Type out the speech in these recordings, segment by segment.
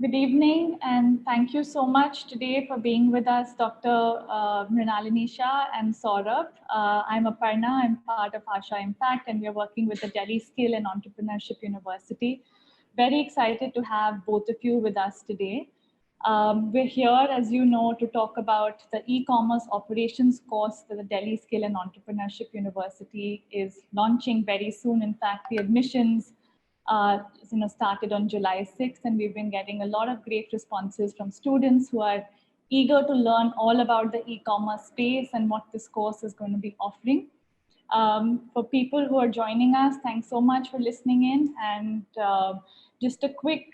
Good evening, and thank you so much today for being with us, Dr. Mrinalini, Shah, and Saurabh. I'm Aparna. I'm part of Asha Impact, and we're working with the Delhi Skill and Entrepreneurship University. Very excited to have both of you with us today. We're here, as you know, to talk about the e-commerce operations course that the Delhi Skill and Entrepreneurship University is launching very soon. In fact, the admissions started on July 6th, and we've been getting a lot of great responses from students who are eager to learn all about the e-commerce space and what this course is going to be offering. For people who are joining us, thanks so much for listening in. And just a quick,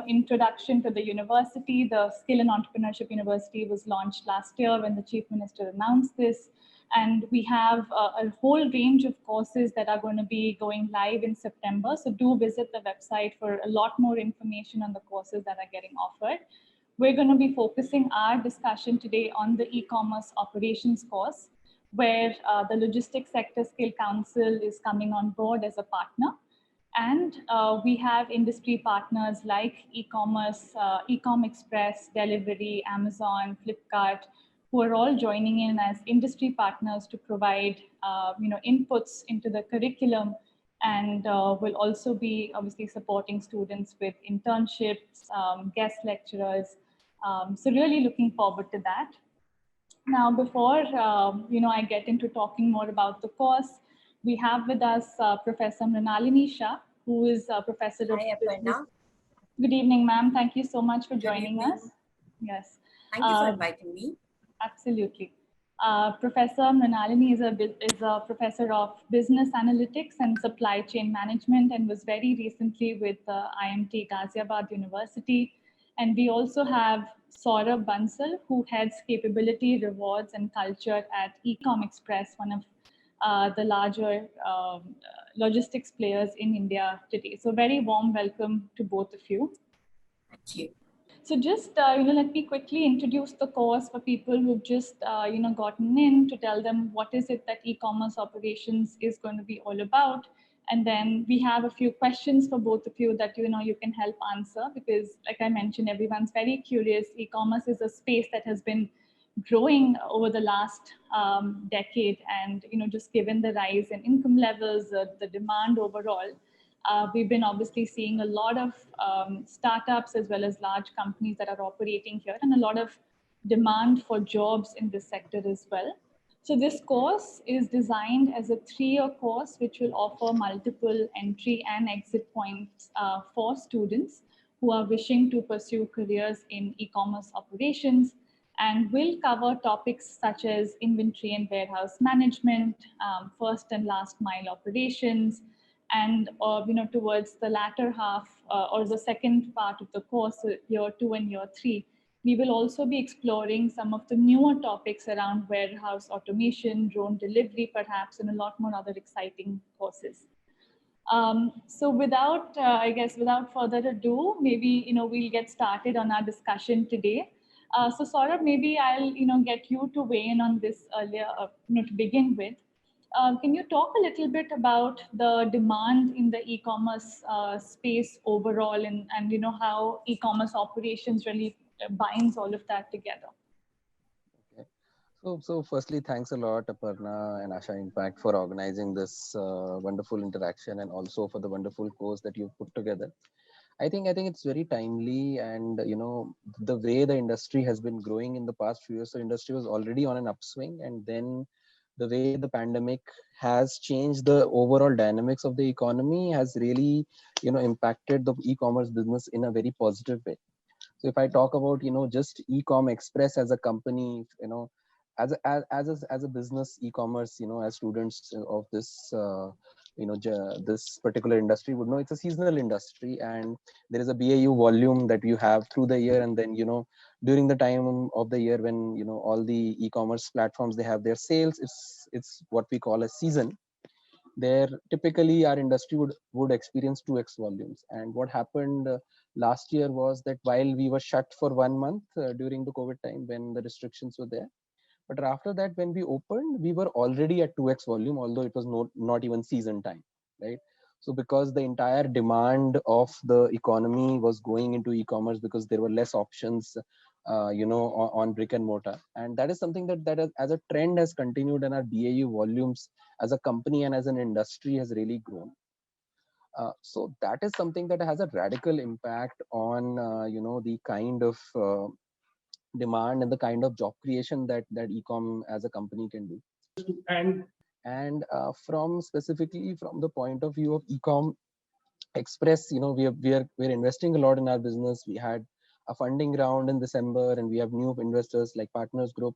introduction to the university. The Skill and Entrepreneurship University was launched last year when the Chief Minister announced this. And we have a whole range of courses that are going to be going live in September. So do visit the website for a lot more information on the courses that are getting offered. We're going to be focusing our discussion today on the e-commerce operations course, where the Logistics Sector Skill Council is coming on board as a partner. And we have industry partners like e-commerce, Ecom Express, Delivery, Amazon, Flipkart, who are all joining in as industry partners to provide inputs into the curriculum, and will also be obviously supporting students with internships, guest lecturers. So really looking forward to that. Now, before I get into talking more about the course, we have with us Professor Mrinalini Shah, who is a professor of business. Good evening, ma'am. Thank you so much for joining us. Yes. Thank you for inviting me. Absolutely. Professor Mrinalini is a professor of business analytics and supply chain management, and was very recently with IMT Ghaziabad University. And we also have Saurabh Bansal, who heads capability, rewards, and culture at Ecom Express, one of the larger logistics players in India today. So very warm welcome to both of you. Thank you. So just, let me quickly introduce the course for people who've just, gotten in, to tell them what is it that e-commerce operations is going to be all about. And then we have a few questions for both of you that, you can help answer, because like I mentioned, everyone's very curious. E-commerce is a space that has been growing over the last decade. And, just given the rise in income levels, the demand overall, we've been obviously seeing a lot of startups as well as large companies that are operating here, and a lot of demand for jobs in this sector as well. So this course is designed as a 3-year course, which will offer multiple entry and exit points for students who are wishing to pursue careers in e-commerce operations, and will cover topics such as inventory and warehouse management, first and last mile operations, and towards the latter half or the second part of the course, year 2 and year 3, we will also be exploring some of the newer topics around warehouse automation, drone delivery perhaps, and a lot more other exciting courses. So without further ado, maybe we'll get started on our discussion today. So Saurabh, maybe I'll get you to weigh in on this earlier, to begin with. Can you talk a little bit about the demand in the e-commerce space overall, and how e-commerce operations really binds all of that together? Okay. So firstly, thanks a lot, Aparna and Asha Impact, for organizing this wonderful interaction, and also for the wonderful course that you've put together. I think it's very timely, and the way the industry has been growing in the past few years. So industry was already on an upswing, and then the way the pandemic has changed the overall dynamics of the economy has really impacted the e-commerce business in a very positive way. So if I talk about just Ecom Express as a company, as a business, e-commerce, as students of this this particular industry would know, it's a seasonal industry, and there is a BAU volume that you have through the year, and then during the time of the year when all the e-commerce platforms, they have their sales, it's what we call a season. There typically our industry would experience 2x volumes. And what happened last year was that while we were shut for 1 month during the COVID time when the restrictions were there, but after that, when we opened, we were already at 2x volume, although it was not even season time, right? So because the entire demand of the economy was going into e-commerce because there were less options, on brick and mortar, and that is something as a trend has continued, and our BAU volumes as a company and as an industry has really grown. So that is something that has a radical impact on the kind of demand and the kind of job creation that ecom as a company can do. And from specifically from the point of view of ecom express, we're investing a lot in our business. We had a funding round in December, and we have new investors like Partners Group.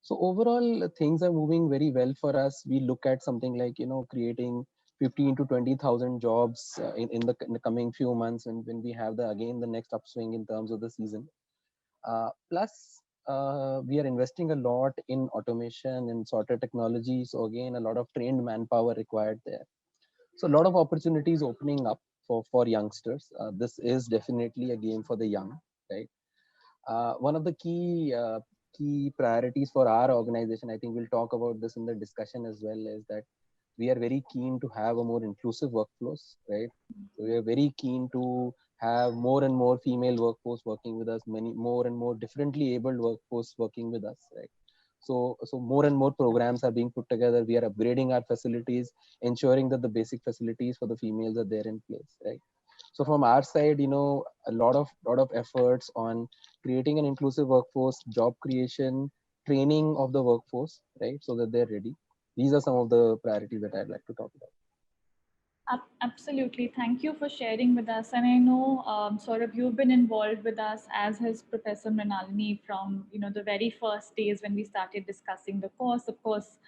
So overall, things are moving very well for us. We look at something like creating 15 to 20,000 jobs in the coming few months, and when we have the next upswing in terms of the season. Plus, we are investing a lot in automation and sorter technology. So again, a lot of trained manpower required there. So a lot of opportunities opening up for youngsters. This is definitely a game for the young, right? One of the key priorities for our organization, I think we'll talk about this in the discussion as well, is that we are very keen to have a more inclusive workflows, right? So we are very keen to have more and more female workforce working with us, many more and more differently abled workforce working with us, right? So more and more programs are being put together. We are upgrading our facilities, ensuring that the basic facilities for the females are there in place, right? So from our side, a lot of efforts on creating an inclusive workforce, job creation, training of the workforce, right? So that they're ready. These are some of the priorities that I'd like to talk about. Absolutely. Thank you for sharing with us. And I know, Saurabh, you've been involved with us, as has Professor Mrinalini, from the very first days when we started discussing the course. Of course,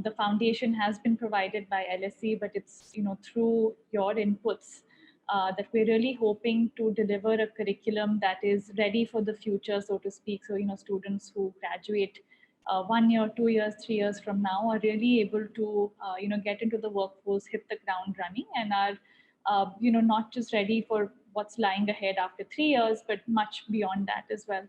the foundation has been provided by LSE, but it's through your inputs that we're really hoping to deliver a curriculum that is ready for the future, so to speak. So students who graduate 1 year, 2 years, 3 years from now are really able to, get into the workforce, hit the ground running, and are, not just ready for what's lying ahead after 3 years, but much beyond that as well.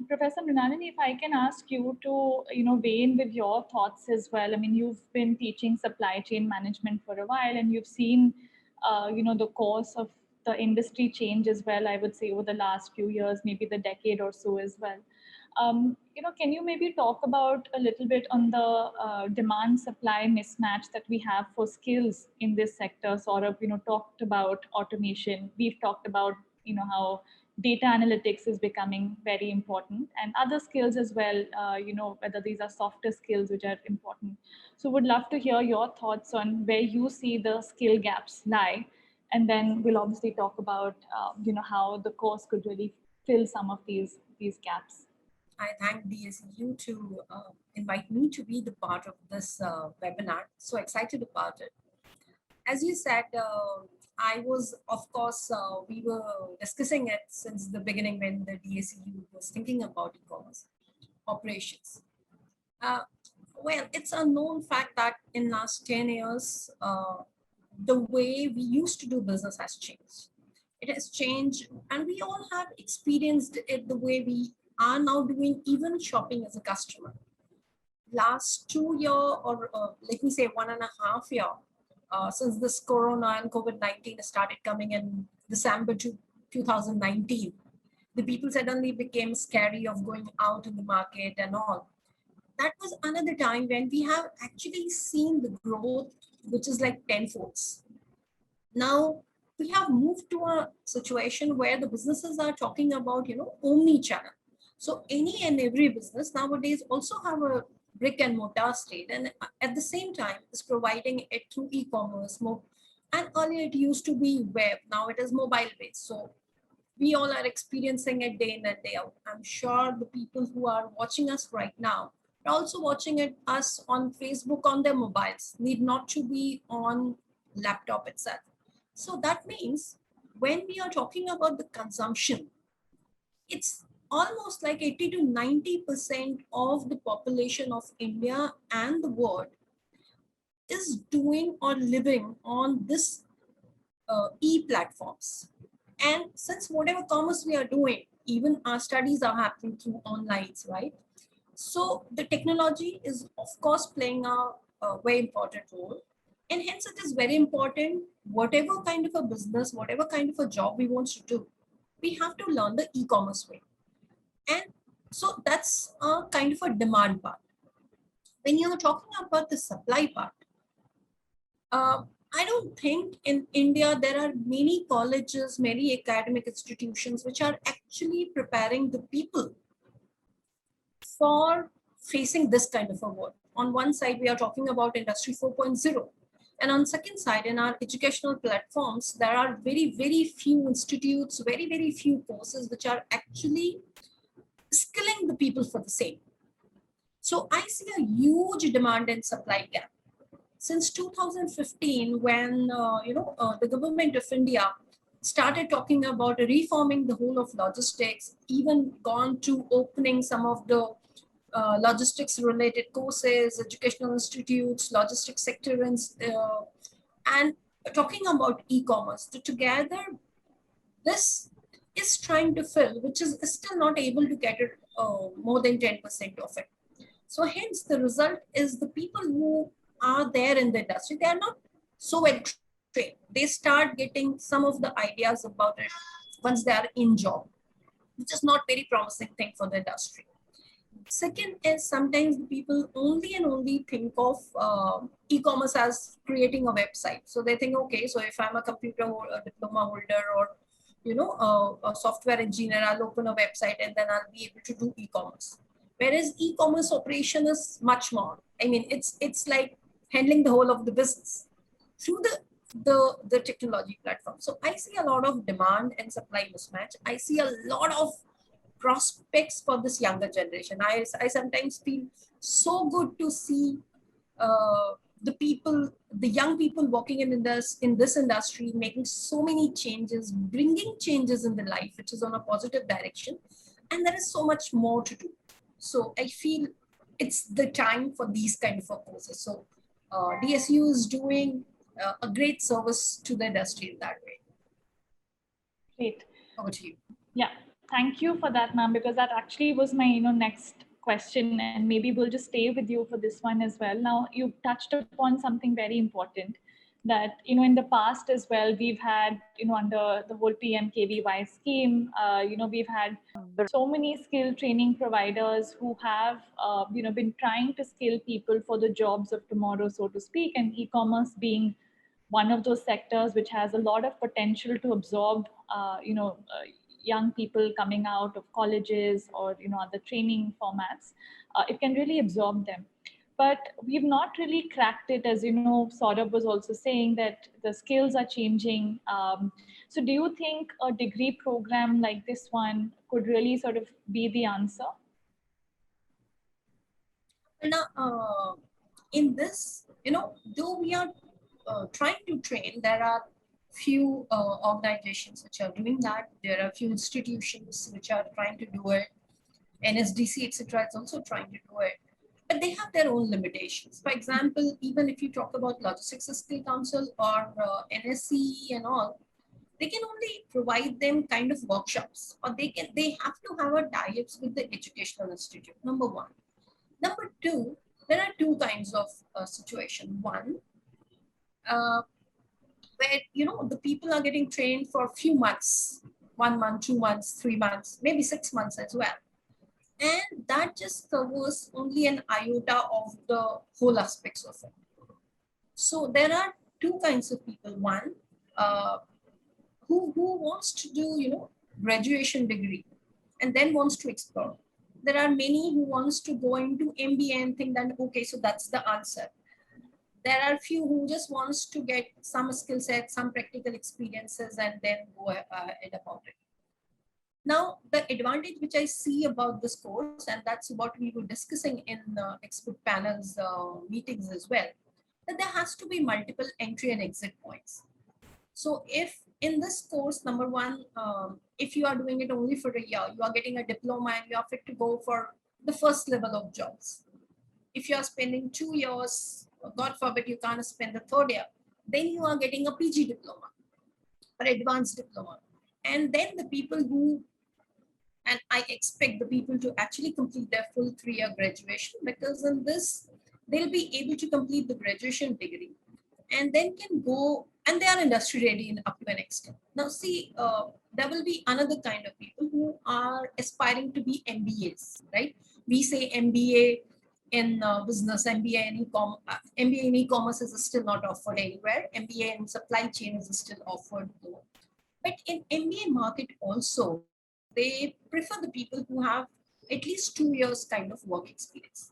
Professor Mrinalini, if I can ask you to, weigh in with your thoughts as well. I mean, you've been teaching supply chain management for a while, and you've seen, the course of the industry change as well, I would say, over the last few years, maybe the decade or so as well. Can you maybe talk about a little bit on the demand supply mismatch that we have for skills in this sector? Saurabh, talked about automation. We've talked about, how data analytics is becoming very important, and other skills as well, whether these are softer skills which are important. So would love to hear your thoughts on where you see the skill gaps lie. And then we'll obviously talk about, how the course could really fill some of these gaps. I thank DSU to invite me to be the part of this webinar. So excited about it. As you said, I was, of course, we were discussing it since the beginning when the DSU was thinking about e-commerce operations. Well, it's a known fact that in last 10 years, the way we used to do business has changed. It has changed, and we all have experienced it the way we are now doing even shopping as a customer. Last 2 year, or let me say 1.5 year, since this Corona and COVID-19 started coming in December 2019, the people suddenly became scary of going out in the market and all. That was another time when we have actually seen the growth, which is like tenfolds. Now we have moved to a situation where the businesses are talking about, omni-channel. So any and every business nowadays also have a brick and mortar state, and at the same time is providing it through e-commerce. And earlier it used to be web, now it is mobile based. So we all are experiencing it day in and day out. I'm sure the people who are watching us right now are also watching us on Facebook on their mobiles, need not to be on laptop itself. So that means when we are talking about the consumption, it's almost like 80 to 90% of the population of India and the world is doing or living on this e-platforms. And since whatever commerce we are doing, even our studies are happening through online, right? So the technology is, of course, playing a very important role. And hence it is very important, whatever kind of a business, whatever kind of a job we want to do, we have to learn the e-commerce way. And so that's a kind of a demand part. When you're talking about the supply part, I don't think in India there are many colleges, many academic institutions which are actually preparing the people for facing this kind of a world. On one side, we are talking about Industry 4.0. And on second side, in our educational platforms, there are very, very few institutes, very, very few courses which are actually skilling the people for the same. So I see a huge demand and supply gap. Since 2015, when the government of India started talking about reforming the whole of logistics, even gone to opening some of the logistics related courses, educational institutes, logistics sector, and talking about e-commerce. So together, this is trying to fill, which is still not able to get it more than 10% of it. So hence the result is the people who are there in the industry, they are not so well trained. They start getting some of the ideas about it once they are in job, which is not very promising thing for the industry. Second is sometimes the people only and only think of e-commerce as creating a website. So they think, okay, so if I'm a a diploma holder or a software engineer, I'll open a website and then I'll be able to do e-commerce. Whereas e-commerce operation is much more. I mean, it's like handling the whole of the business through the technology platform. So I see a lot of demand and supply mismatch. I see a lot of prospects for this younger generation. I sometimes feel so good to see the young people working in this industry, making so many changes, bringing changes in the life, which is on a positive direction. And there is so much more to do. So I feel it's the time for these kind of courses. So DSU is doing a great service to the industry in that way. Great. Over to you. Yeah, thank you for that, ma'am, because that actually was my next question, and maybe we'll just stay with you for this one as well. Now, you touched upon something very important, that in the past as well, we've had under the whole PMKVY scheme, we've had so many skill training providers who have been trying to skill people for the jobs of tomorrow, so to speak, and e-commerce being one of those sectors which has a lot of potential to absorb young people coming out of colleges or other training formats. It can really absorb them, but we've not really cracked it. As Saurabh was also saying that the skills are changing. So do you think a degree program like this one could really sort of be the answer? Now, in this, though we are trying to train, there are few organizations which are doing that. There are few institutions which are trying to do it. NSDC, etc., is also trying to do it. But they have their own limitations. For example, even if you talk about Logistics Skill Council or NSCE and all, they can only provide them kind of workshops, or they have to have a tie-ups with the educational institute, number one. Number two, there are two kinds of situation. One, where the people are getting trained for a few months, 1 month, 2 months, 3 months, maybe 6 months as well, and that just covers only an iota of the whole aspects of it. So there are two kinds of people. One, who wants to do graduation degree and then wants to explore. There are many who wants to go into MBA and think that, okay, so that's the answer. There are few who just wants to get some skill set, some practical experiences, and then go ahead about it. Now, the advantage which I see about this course, and that's what we were discussing in expert panels meetings as well, that there has to be multiple entry and exit points. So if in this course, number one, if you are doing it only for a year, you are getting a diploma and you are fit to go for the first level of jobs. If you are spending 2 years, God forbid you can't spend the third year, then you are getting a PG diploma or advanced diploma. And then the people who, and I expect the people to actually complete their full 3-year graduation, because in this, they'll be able to complete the graduation degree. and then can go, and they are industry ready in up to an extent. Now see, there will be another kind of people who are aspiring to be MBAs, right? We say MBA in business, MBA in MBA in e-commerce is still not offered anywhere. MBA in supply chain is still offered though. But in MBA market also, they prefer the people who have at least 2 years kind of work experience.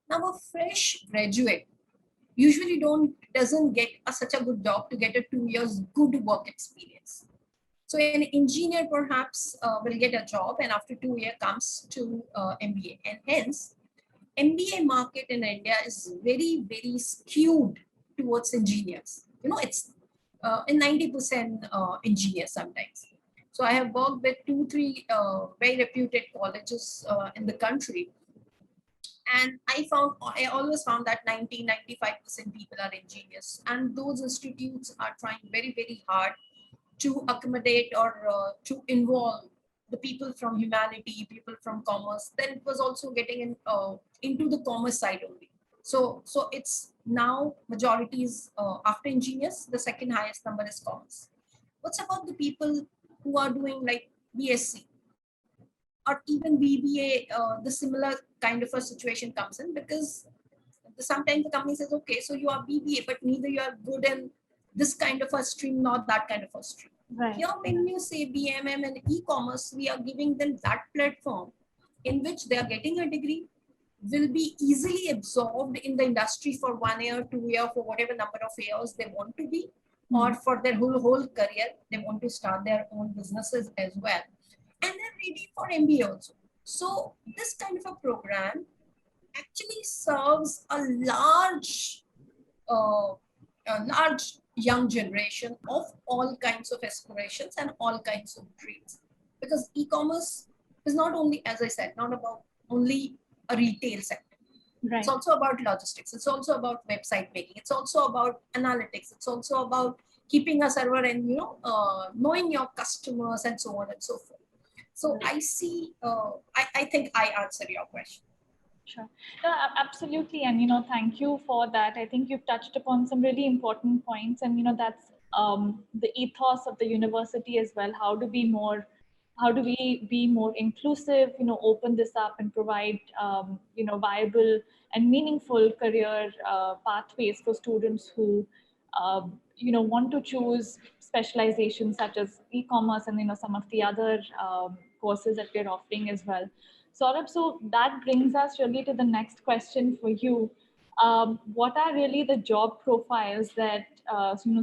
Now a fresh graduate usually doesn't get such a good job to get a 2 years good work experience. So an engineer perhaps will get a job, and after 2 years comes to MBA, and hence MBA market in India is very skewed towards engineers. It's in 90% engineers sometimes. So I have worked with 2, 3 very reputed colleges in the country, and I always found that 90-95% people are engineers, and those institutes are trying very hard to accommodate or to involve the people from humanity, people from commerce. Then it was also getting into the commerce side only. So it's now majority is after engineers, the second highest number is commerce. What's about the people who are doing like BSc or even BBA? The similar kind of a situation comes in, because sometimes the company says, okay, so you are BBA, but neither you are good in this kind of a stream, not that kind of a stream. Right. Here, when you say BMM and e-commerce, we are giving them that platform in which they are getting a degree, will be easily absorbed in the industry for 1 year, 2 year, for whatever number of years they want to be, or for their whole career, they want to start their own businesses as well. And they're ready for MBA also. So this kind of a program actually serves uh, a large young generation of all kinds of aspirations and all kinds of dreams. Because e-commerce is not only, as I said, not about only a retail sector. Right. It's also about logistics. It's also about website making. It's also about analytics. It's also about keeping a server and knowing your customers and so on and so forth. So I see. I think I answered your question. Sure. No, absolutely. And, thank you for that. I think you've touched upon some really important points. And, that's the ethos of the university as well. How do we be more inclusive, open this up and provide, viable and meaningful career pathways for students who, want to choose specializations such as e-commerce and, some of the other courses that we're offering as well. Saurabh, so that brings us really to the next question for you. What are really the job profiles that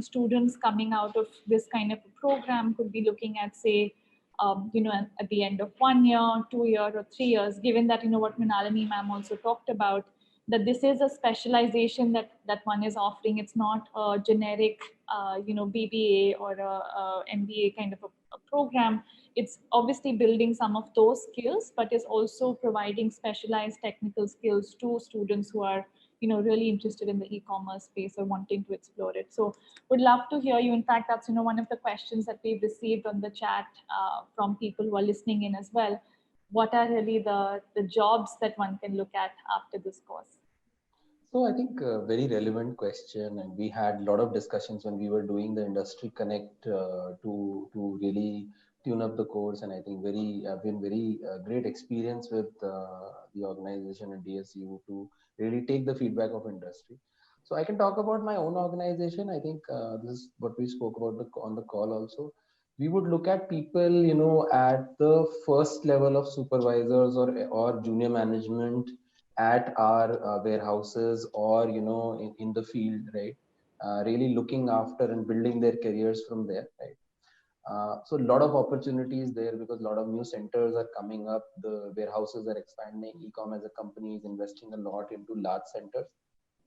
students coming out of this kind of a program could be looking at, say, at the end of 1 year, 2 year, or 3 years? Given that what Mrinalini ma'am also talked about, that this is a specialization that one is offering. It's not a generic, BBA or a MBA kind of a program. It's obviously building some of those skills, but is also providing specialized technical skills to students who are, really interested in the e-commerce space or wanting to explore it. So would love to hear you. In fact, that's, one of the questions that we've received on the chat from people who are listening in as well. What are really the jobs that one can look at after this course? So I think a very relevant question, and we had a lot of discussions when we were doing the industry connect to really tune up the course, and I think been very great experience with the organization and DSU to really take the feedback of industry. So I can talk about my own organization. I think this is what we spoke about on the call also. We would look at people, at the first level of supervisors or junior management at our warehouses or in the field, right? Really looking after and building their careers from there, right? So a lot of opportunities there because a lot of new centers are coming up. The warehouses are expanding. Ecom as a company is investing a lot into large centers,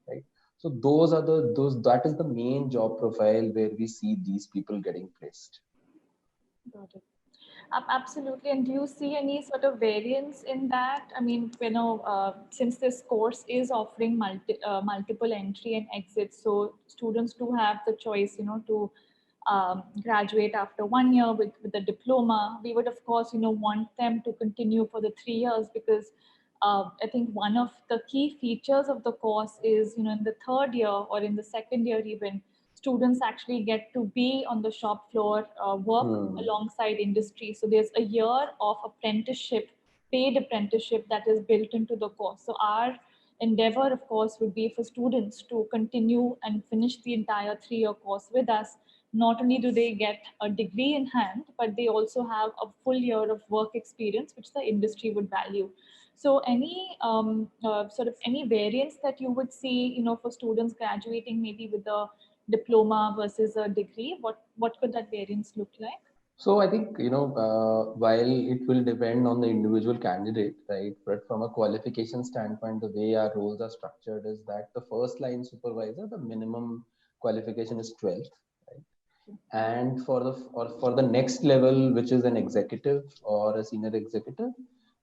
right? So that is the main job profile where we see these people getting placed. Got it. Absolutely. And do you see any sort of variance in that? I mean, since this course is offering multiple entry and exits, so students do have the choice, to graduate after 1 year with a diploma. We would, of course, want them to continue for the 3 years because I think one of the key features of the course is, in the third year or in the second year even, students actually get to be on the shop floor, work alongside industry. So there's a year of apprenticeship, paid apprenticeship, that is built into the course. So our endeavor, of course, would be for students to continue and finish the entire 3-year course with us. Not only do they get a degree in hand, but they also have a full year of work experience, which the industry would value. So any sort of any variance that you would see, for students graduating maybe with a diploma versus a degree, what could that variance look like? So I think, while it will depend on the individual candidate, right? But from a qualification standpoint, the way our roles are structured is that the first line supervisor, the minimum qualification is 12th, right? And for the next level, which is an executive or a senior executive,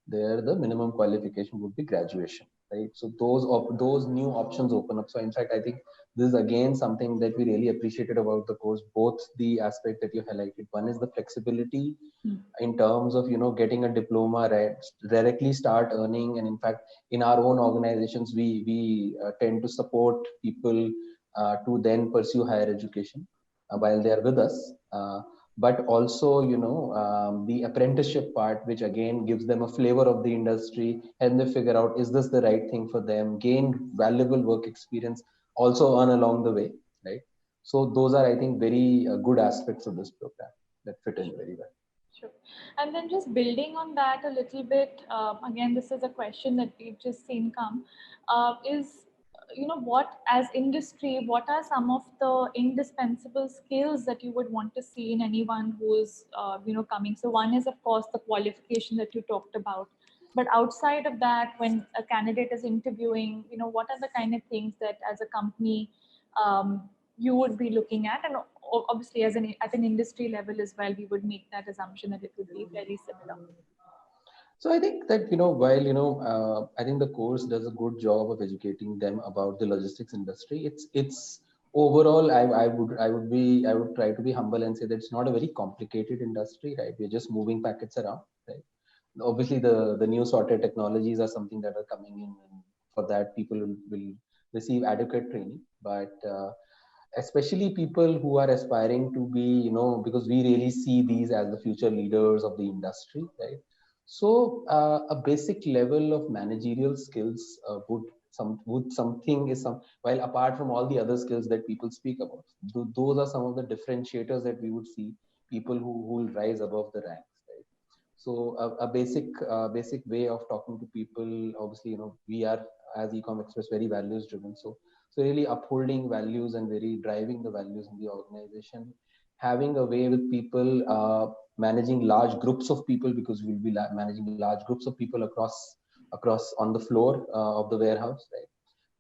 there the minimum qualification would be graduation, right? So those new options open up. So in fact, I think this is again something that we really appreciated about the course, both the aspect that you highlighted. One is the flexibility in terms of getting a diploma, right, directly start earning. And in fact, in our own organizations, we tend to support people to then pursue higher education while they are with us. But also, the apprenticeship part, which again gives them a flavor of the industry, and they figure out, is this the right thing for them, gain valuable work experience, also earn along the way, right? So those are, I think, very good aspects of this program that fit in very well. Sure. And then just building on that a little bit, again, this is a question that we've just seen come, is, what as industry, what are some of the indispensable skills that you would want to see in anyone who's, coming? So one is, of course, the qualification that you talked about. But outside of that, when a candidate is interviewing, what are the kind of things that as a company, you would be looking at? And obviously at an industry level as well, we would make that assumption that it would be very similar. So I think that, while, I think the course does a good job of educating them about the logistics industry. It's overall, I would try to be humble and say that it's not a very complicated industry, right? We're just moving packets around, right? Obviously, the new sorted technologies are something that are coming in, and for that people will receive adequate training. But especially people who are aspiring to be, because we really see these as the future leaders of the industry, right? So a basic level of managerial skills while apart from all the other skills that people speak about, those are some of the differentiators that we would see people who will rise above the ranks, right? So a basic way of talking to people. Obviously, we are as Ecom Express very values driven. So really upholding values and very driving the values in the organization, having a way with people, managing large groups of people, because we'll be managing large groups of people across on the floor of the warehouse, right?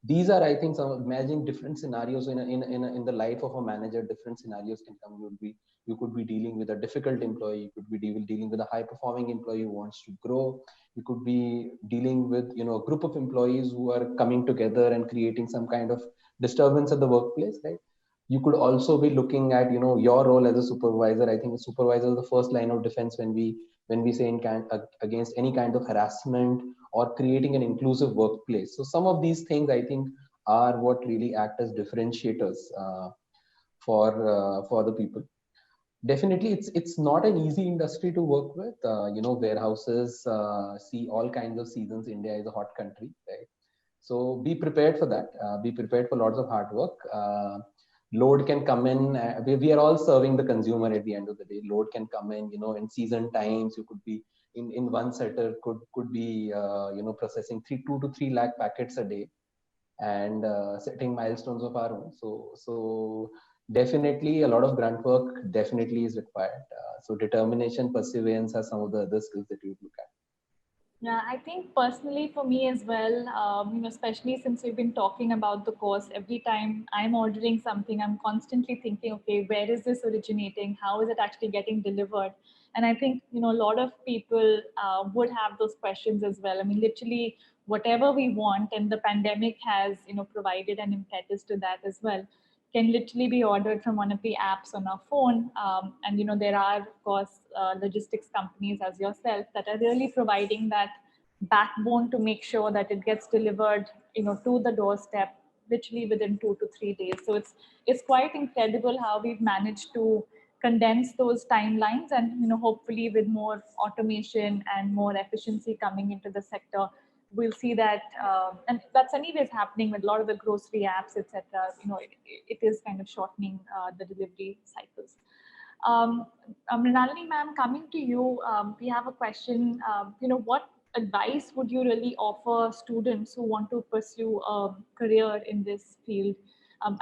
These are, I think, some imagining different scenarios in the life of a manager. Different scenarios can come. You could be dealing with a difficult employee. You could be dealing with a high performing employee who wants to grow. You could be dealing with a group of employees who are coming together and creating some kind of disturbance at the workplace, right? You could also be looking at your role as a supervisor. I think a supervisor is the first line of defense when we say against any kind of harassment or creating an inclusive workplace. So some of these things, I think, are what really act as differentiators for the people. Definitely, it's not an easy industry to work with. Warehouses see all kinds of seasons. India is a hot country, right? So be prepared for that. Be prepared for lots of hard work. Load can come in. We are all serving the consumer at the end of the day. Load can come in season times. You could be in one setter could be processing 2 to 3 lakh packets a day, and setting milestones of our own. So definitely a lot of grunt work definitely is required. So determination, perseverance are some of the other skills that you look at. Yeah, I think personally for me as well, especially since we've been talking about the course, every time I'm ordering something, I'm constantly thinking, okay, where is this originating? How is it actually getting delivered? And I think, a lot of people would have those questions as well. I mean, literally whatever we want, and the pandemic has, provided an impetus to that as well, can literally be ordered from one of the apps on our phone. And there are, of course, logistics companies as yourself that are really providing that backbone to make sure that it gets delivered, to the doorstep, literally within 2 to 3 days. So it's quite incredible how we've managed to condense those timelines, and hopefully with more automation and more efficiency coming into the sector, we'll see that, and that's anyways happening with a lot of the grocery apps, etc. It is kind of shortening the delivery cycles. Mrinalini ma'am, coming to you, we have a question. What advice would you really offer students who want to pursue a career in this field?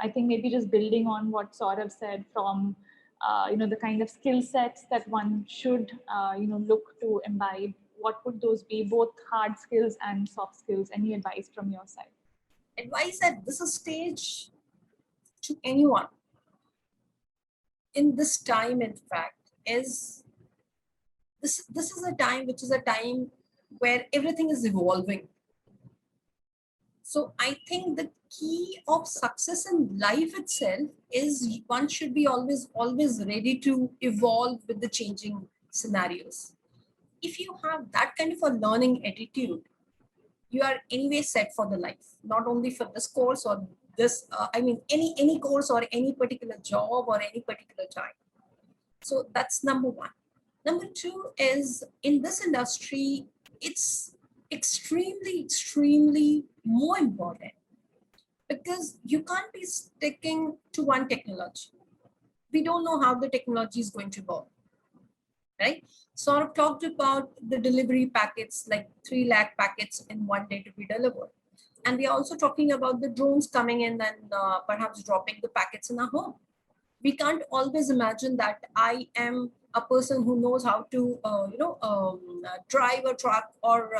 I think maybe just building on what Saurabh said from, the kind of skill sets that one should, look to imbibe. What would those be, both hard skills and soft skills? Any advice from your side? Advice at this stage to anyone in this time, in fact, is this is a time which is a time where everything is evolving. So I think the key of success in life itself is one should be always ready to evolve with the changing scenarios. If you have that kind of a learning attitude, you are anyway set for the life, not only for this course or this, any course or any particular job or any particular time. So that's number one. Number two is, in this industry, it's extremely more important because you can't be sticking to one technology. We don't know how the technology is going to evolve, right? Saurabh talked about the delivery packets, like 3 lakh packets in one day to be delivered. And we are also talking about the drones coming in and perhaps dropping the packets in our home. We can't always imagine that I am a person who knows how to, drive a truck or,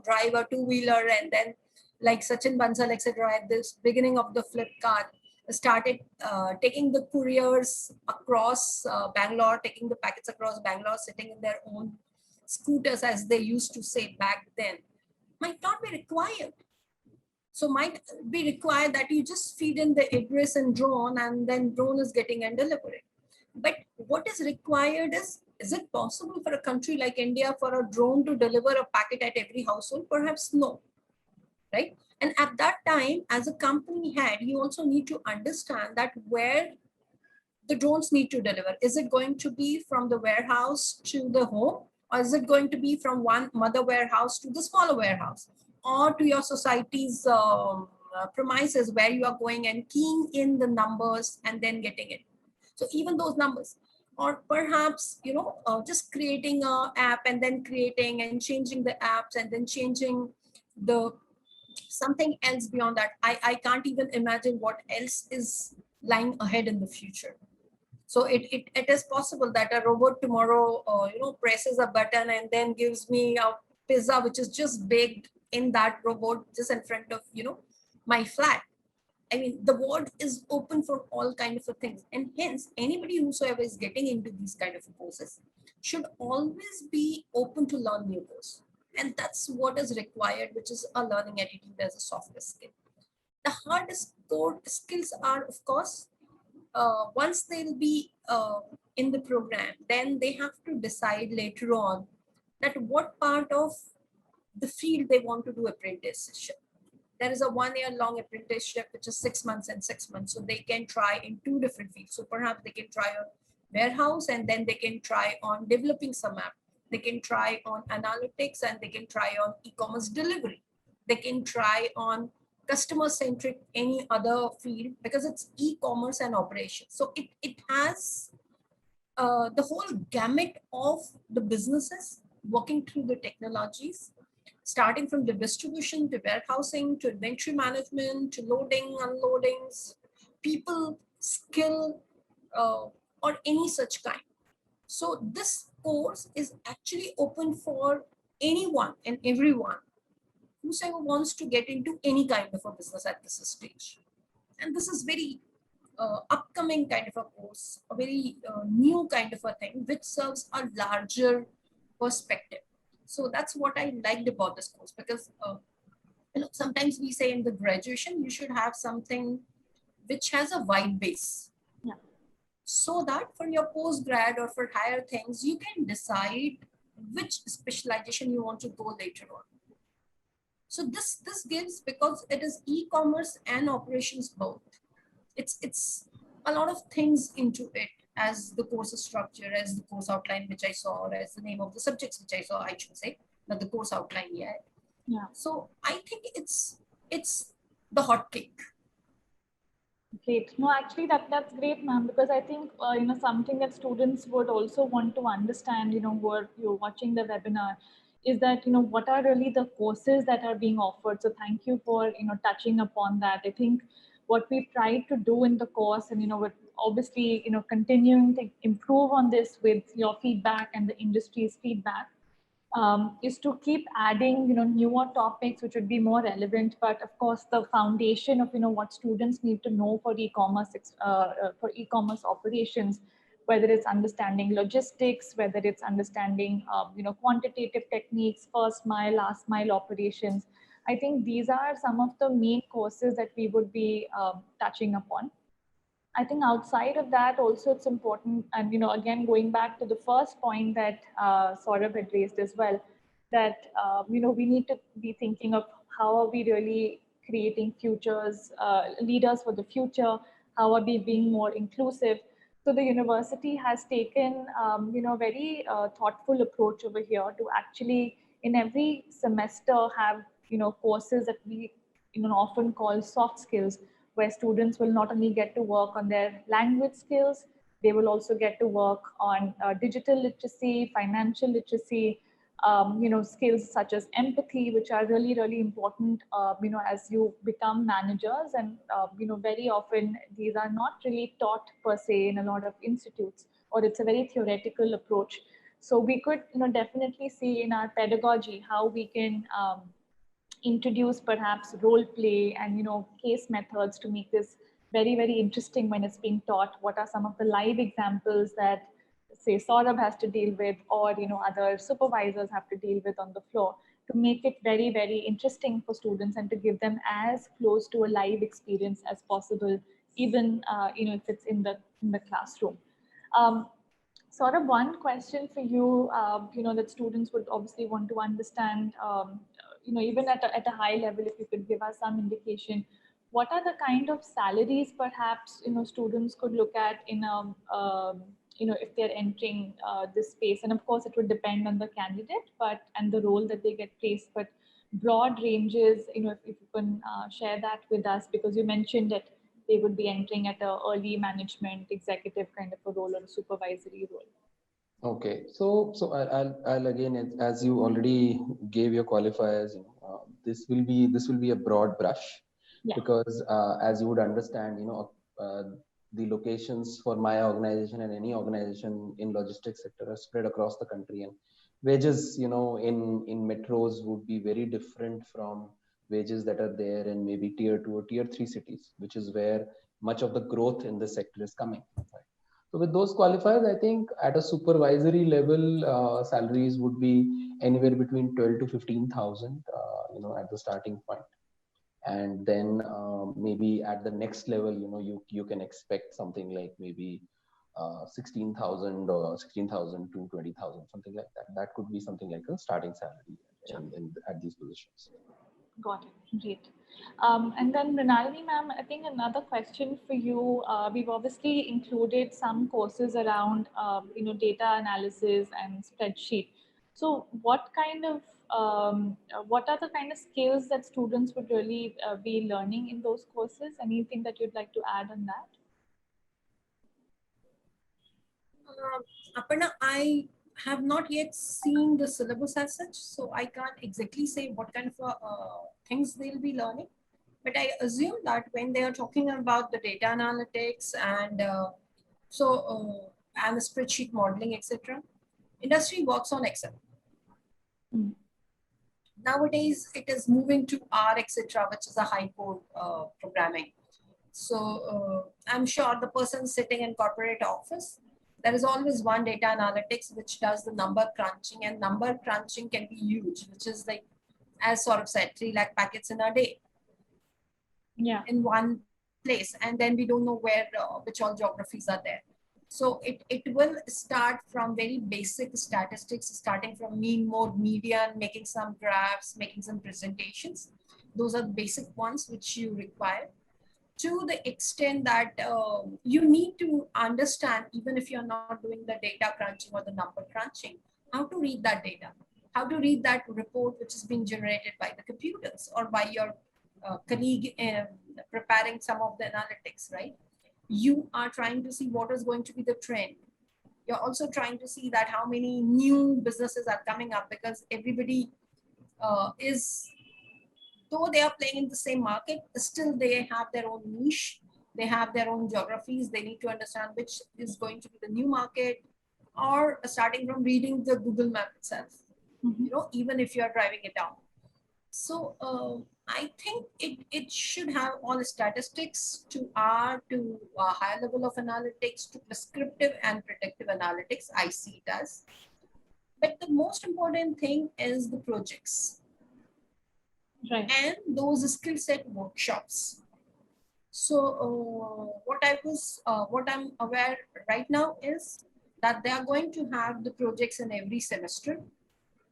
drive a two-wheeler, and then like Sachin Bansal, etc. at this beginning of the Flipkart started taking the couriers across Bangalore, taking the packets across Bangalore, sitting in their own scooters, as they used to say back then, might not be required. So might be required that you just feed in the address and drone, and then drone is getting and delivering. But what is required is it possible for a country like India for a drone to deliver a packet at every household? Perhaps no, right? And at that time, as a company head, you also need to understand that where the drones need to deliver. Is it going to be from the warehouse to the home? Or is it going to be from one mother warehouse to the smaller warehouse? Or to your society's premises where you are going and keying in the numbers and then getting it. So even those numbers, or perhaps, just creating a app and then creating and changing the apps and then changing the something else beyond that. I can't even imagine what else is lying ahead in the future. So it is possible that a robot tomorrow, presses a button and then gives me a pizza, which is just baked in that robot just in front of, my flat. I mean, the world is open for all kind of things. And hence, anybody whosoever is getting into these kind of courses should always be open to learn new course. And that's what is required, which is a learning attitude as a software skill. The hardest core skills are, of course, once they'll be in the program, then they have to decide later on that what part of the field they want to do apprenticeship. There is a 1 year long apprenticeship, which is 6 months and 6 months. So they can try in 2 different fields. So perhaps they can try on warehouse, and then they can try on developing some app. They can try on analytics, and they can try on e-commerce delivery. They can try on customer centric, any other field, because it's e-commerce and operations. So it has the whole gamut of the businesses working through the technologies, starting from the distribution to warehousing to inventory management to loading, unloadings, people, skill, or any such kind. So this course is actually open for anyone and everyone whosoever wants to get into any kind of a business at this stage. And this is very upcoming kind of a course, a very new kind of a thing, which serves a larger perspective. So that's what I liked about this course, because sometimes we say in the graduation, you should have something which has a wide base. Yeah. So that for your postgrad or for higher things, you can decide which specialization you want to go later on. So this gives, because it is e-commerce and operations both. It's a lot of things into it, as the course structure, as the course outline which I saw, or as the name of the subjects which I saw, I should say, not the course outline yet. Yeah. So I think it's the hot cake. Great. No, actually, that's great, ma'am, because I think something that students would also want to understand, where you're watching the webinar, is that what are really the courses that are being offered. So thank you for touching upon that. I think what we've tried to do in the course, and we're obviously continuing to improve on this with your feedback and the industry's feedback, is to keep adding newer topics which would be more relevant. But of course, the foundation of what students need to know for e-commerce operations, whether it's understanding logistics, whether it's understanding quantitative techniques, first mile, last mile operations. I think these are some of the main courses that we would be touching upon. I think outside of that also it's important, and again going back to the first point that Saurabh had raised as well, that we need to be thinking of how are we really creating leaders for the future, how are we being more inclusive. So the university has taken very thoughtful approach over here to actually in every semester have courses that we often call soft skills, where students will not only get to work on their language skills, they will also get to work on digital literacy, financial literacy, skills such as empathy, which are really, really important, as you become managers. And, very often these are not really taught per se in a lot of institutes, or it's a very theoretical approach. So we could, definitely see in our pedagogy how we can introduce perhaps role play and case methods to make this very, very interesting when it's being taught. What are some of the live examples that say Saurabh has to deal with, or other supervisors have to deal with on the floor, to make it very, very interesting for students and to give them as close to a live experience as possible, even if it's in the classroom. Sort of one question for you, that students would obviously want to understand, even at a high level, if you could give us some indication, what are the kind of salaries perhaps, students could look at in if they're entering this space. And of course, it would depend on the candidate, and the role that they get placed, but broad ranges, if you can share that with us, because you mentioned that they would be entering at a early management executive kind of a role or a supervisory role. Okay, so I'll again, as you already gave your qualifiers, this will be a broad brush, Yeah. because as you would understand, the locations for my organization and any organization in logistics sector are spread across the country, and wages, in metros would be very different from wages that are there in maybe tier 2 or tier 3 cities, which is where much of the growth in the sector is coming. Right? So with those qualifiers, I think at a supervisory level, salaries would be anywhere between 12 to 15,000, at the starting point. And then maybe at the next level, you can expect something like maybe 16,000 or 16,000 to 20,000, something like that. That could be something like a starting salary at these positions. Got it. Great. And then Mrinalini ma'am, I think another question for you. We've obviously included some courses around, data analysis and spreadsheet. So what are the kind of skills that students would really be learning in those courses? Anything that you'd like to add on that? Aparna, I have not yet seen the syllabus as such, so I can't exactly say what kind of things they'll be learning. But I assume that when they are talking about the data analytics and and the spreadsheet modeling, etc., industry works on Excel. Nowadays, it is moving to R, etc., which is a high code programming. So I'm sure the person sitting in corporate office, there is always one data analytics which does the number crunching, and number crunching can be huge, which is like, as Saurabh said, 3 lakh packets in a day. Yeah. In one place, and then we don't know where which all geographies are there. So it will start from very basic statistics, starting from mean, mode, median, making some graphs, making some presentations. Those are the basic ones which you require, to the extent that you need to understand, even if you're not doing the data crunching or the number crunching, how to read that data, how to read that report which is being generated by the computers or by your colleague preparing some of the analytics, right? You are trying to see what is going to be the trend. You're also trying to see that how many new businesses are coming up, because everybody is, though they are playing in the same market, still they have their own niche, they have their own geographies. They need to understand which is going to be the new market, or starting from reading the Google map itself, even if you're driving it down. So I think it should have all the statistics to R to a higher level of analytics to prescriptive and predictive analytics. I see it as. But the most important thing is the projects Right. and those skill set workshops. So what I'm aware right now is that they are going to have the projects in every semester,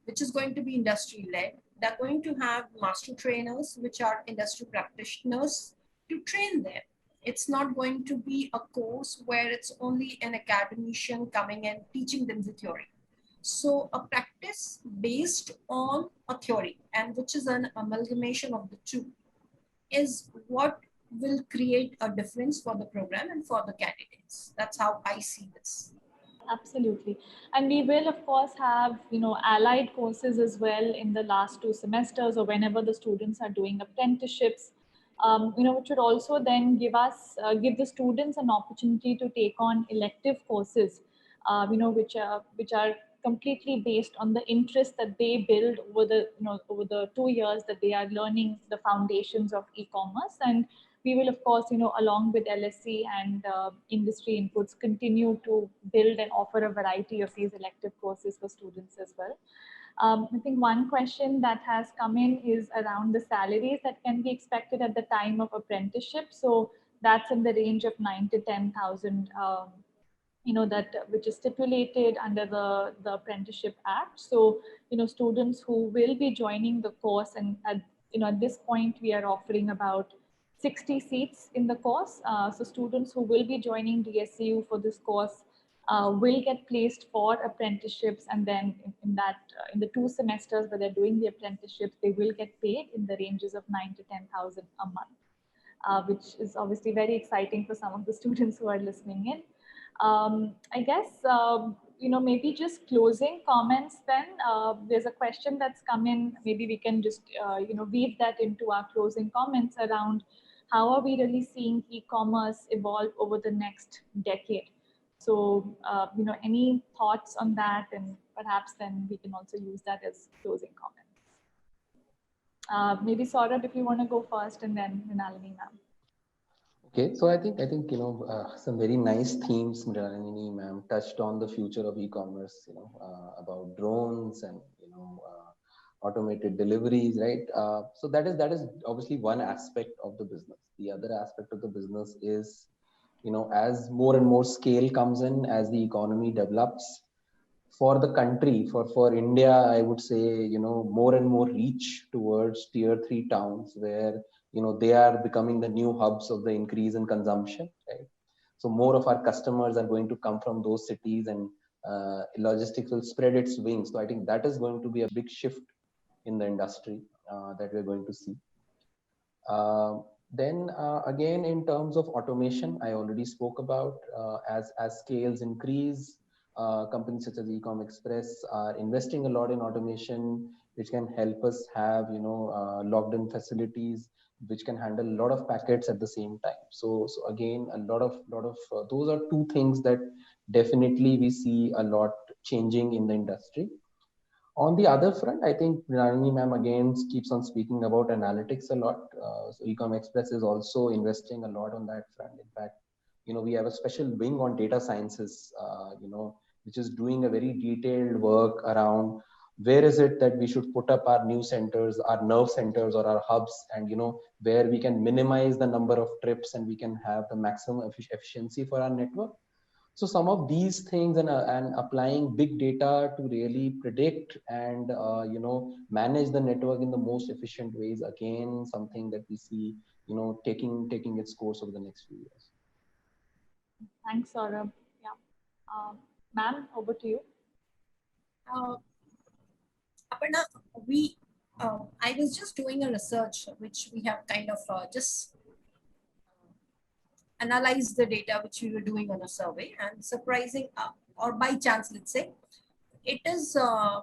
which is going to be industry led. They're going to have master trainers, which are industry practitioners, to train them. It's not going to be a course where it's only an academician coming and teaching them the theory. So a practice based on a theory, and which is an amalgamation of the two, is what will create a difference for the program and for the candidates. That's how I see this. Absolutely. And we will, of course, have, allied courses as well in the last 2 semesters or whenever the students are doing apprenticeships, which would also then give the students an opportunity to take on elective courses, which are completely based on the interest that they build over the 2 years that they are learning the foundations of e-commerce. And we will, of course, along with LSC and industry inputs, continue to build and offer a variety of these elective courses for students as well. I think one question that has come in is around the salaries that can be expected at the time of apprenticeship. So that's in the range of 9 to 10,000. That which is stipulated under the Apprenticeship Act. So students who will be joining the course, and at this point we are offering about 60 seats in the course. So students who will be joining DSU for this course will get placed for apprenticeships, and then in the 2 semesters where they're doing the apprenticeships, they will get paid in the ranges of 9 to 10,000 a month, which is obviously very exciting for some of the students who are listening in. I guess, maybe just closing comments then. There's a question that's come in. Maybe we can just, weave that into our closing comments around how are we really seeing e-commerce evolve over the next decade. So, any thoughts on that? And perhaps then we can also use that as closing comments. Maybe Saurabh, if you want to go first, and then Mrinalini ma'am. Okay, so I think some very nice themes Mrinalini ma'am touched on the future of e-commerce, about drones and automated deliveries, right? So that is obviously one aspect of the business. The other aspect of the business is, as more and more scale comes in, as the economy develops, for the country, for India, I would say, more and more reach towards tier 3 towns where, they are becoming the new hubs of the increase in consumption, right? So more of our customers are going to come from those cities, and logistics will spread its wings. So I think that is going to be a big shift in the industry that we're going to see. Then again, in terms of automation, I already spoke about, as scales increase, companies such as Ecom Express are investing a lot in automation, which can help us have logged in facilities which can handle a lot of packets at the same time. So again, a lot of those are two things that definitely we see a lot changing in the industry. On the other front, I think Mrinalini ma'am again keeps on speaking about analytics a lot. So Ecom Express is also investing a lot on that front. In fact, we have a special wing on data sciences, which is doing a very detailed work around where is it that we should put up our new centers, our nerve centers or our hubs, and where we can minimize the number of trips and we can have the maximum efficiency for our network. So some of these things and applying big data to really predict and manage the network in the most efficient ways, again something that we see taking its course over the next few years. Thanks, Saurabh. Yeah. Ma'am, over to you. Aparna, I was just doing a research which we have kind of just analyzed the data which we were doing on a survey, and surprising or by chance, let's say, it is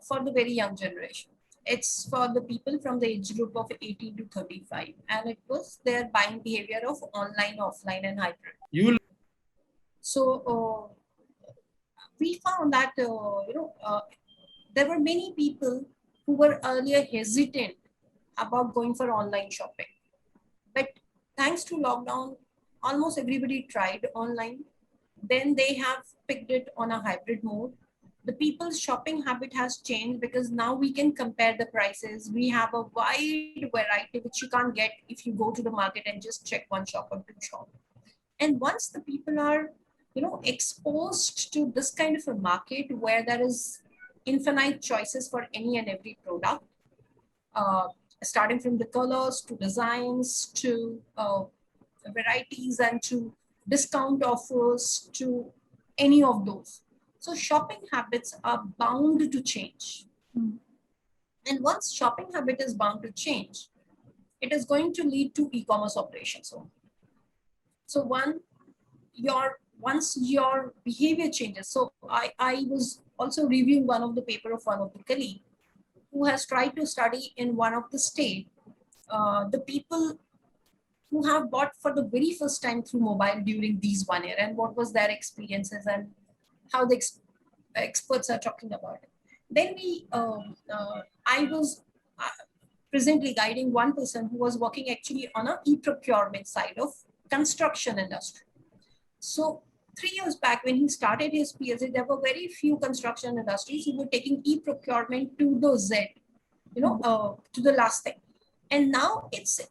for the very young generation. It's for the people from the age group of 18 to 35, and it was their buying behavior of online, offline, and hybrid. So we found that there were many people who were earlier hesitant about going for online shopping, but thanks to lockdown, almost everybody tried online. Then they have picked it on a hybrid mode. The people's shopping habit has changed because now we can compare the prices. We have a wide variety which you can't get if you go to the market and just check one shop or two shop. And once the people are, exposed to this kind of a market where there is infinite choices for any and every product, uh, starting from the colors to designs to varieties and to discount offers to any of those. So shopping habits are bound to change. And once shopping habit is bound to change, it is going to lead to e-commerce operations. So once your behavior changes. So I was also reviewing one of the paper of one of the colleague who has tried to study in one of the state, the people who have bought for the very first time through mobile during these 1 year, and what was their experiences and how the experts are talking about it. Then I was presently guiding one person who was working actually on a e-procurement side of construction industry. So 3 years back when he started his PhD, there were very few construction industries who were taking e-procurement to the Z, to the last thing. And now it's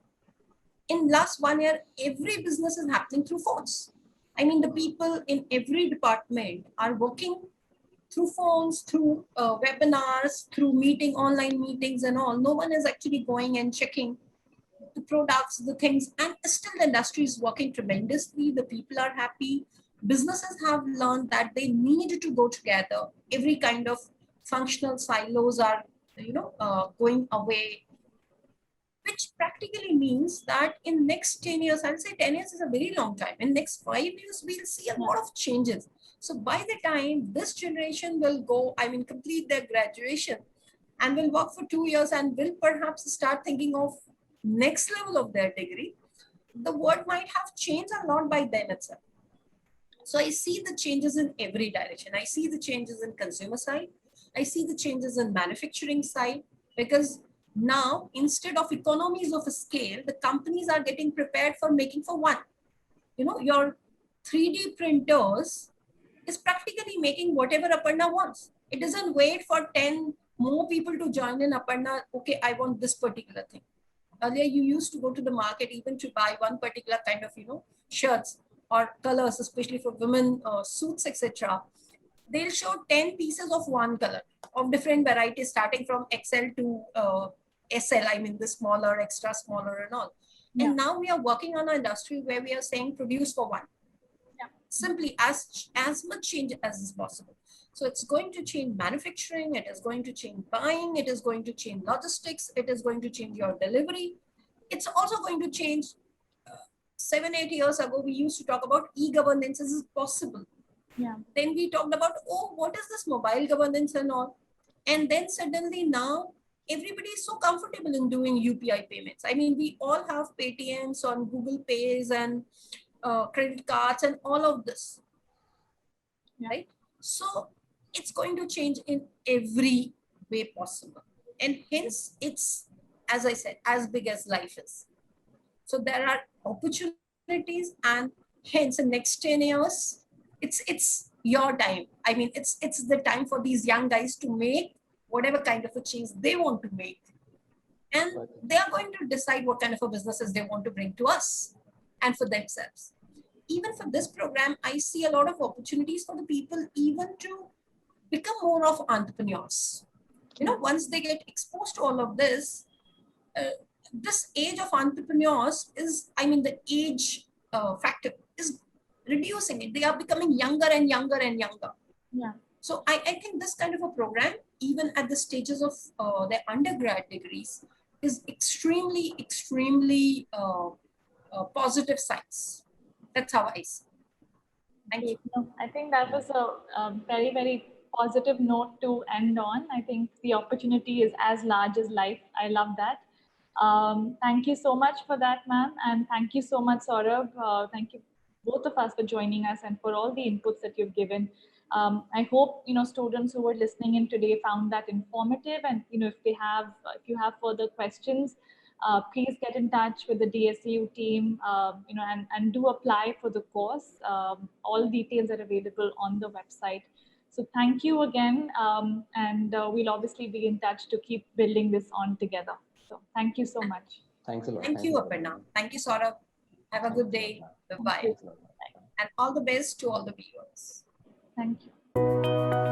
in last 1 year, every business is happening through phones. I mean, the people in every department are working through phones, through webinars, through online meetings and all. No one is actually going and checking the products, the things, and still the industry is working tremendously. The people are happy. Businesses have learned that they need to go together. Every kind of functional silos are, going away, which practically means that in next 10 years, I'll say 10 years is a very long time. In next 5 years, we'll see a lot of changes. So by the time this generation will go, complete their graduation and will work for 2 years and will perhaps start thinking of next level of their degree, the world might have changed a lot by then itself. So I see the changes in every direction. I see the changes in consumer side. I see the changes in manufacturing side, because now instead of economies of scale, the companies are getting prepared for making for one. Your 3D printers is practically making whatever Aparna wants. It doesn't wait for 10 more people to join in Aparna. Okay, I want this particular thing. Earlier, you used to go to the market even to buy one particular kind of, shirts or colors, especially for women, suits, etc. They'll show 10 pieces of one color of different varieties, starting from XL to SL, the smaller, extra smaller and all. Yeah. And now we are working on an industry where we are saying produce for one. Yeah. Simply as much change as is possible. So it's going to change manufacturing, it is going to change buying, it is going to change logistics, it is going to change your delivery. It's also going to change. 7-8 years ago, we used to talk about e-governance is possible. Yeah. Then we talked about, what is this mobile governance and all? And then suddenly now, everybody is so comfortable in doing UPI payments. We all have Paytms on Google Pays and credit cards and all of this. Yeah. Right? So it's going to change in every way possible. And hence it's, as I said, as big as life is. So there are opportunities, and hence in next 10 years, it's your time. It's the time for these young guys to make whatever kind of a change they want to make. And they are going to decide what kind of a businesses they want to bring to us and for themselves. even for this program, I see a lot of opportunities for the people even to become more of entrepreneurs. Once they get exposed to all of this, this age of entrepreneurs is, the age factor is reducing. They are becoming younger and younger and younger. Yeah. So I think this kind of a program, even at the stages of their undergrad degrees, is extremely, extremely positive signs. That's how I see. Thank you. No, I think that was a very, very positive note to end on. I think the opportunity is as large as life. I love that. Thank you so much for that, ma'am. And thank you so much, Saurabh. Thank you, both of us, for joining us and for all the inputs that you've given. I hope, students who were listening in today found that informative. And, if you have further questions, please get in touch with the DSU team, and do apply for the course. All details are available on the website. So thank you again, and we'll obviously be in touch to keep building this on together. So thank you so much. Thanks a lot. Thank you, Aparna. Thank you, Saurabh. Have a good day. Bye-bye. And all the best to all the viewers. Thank you.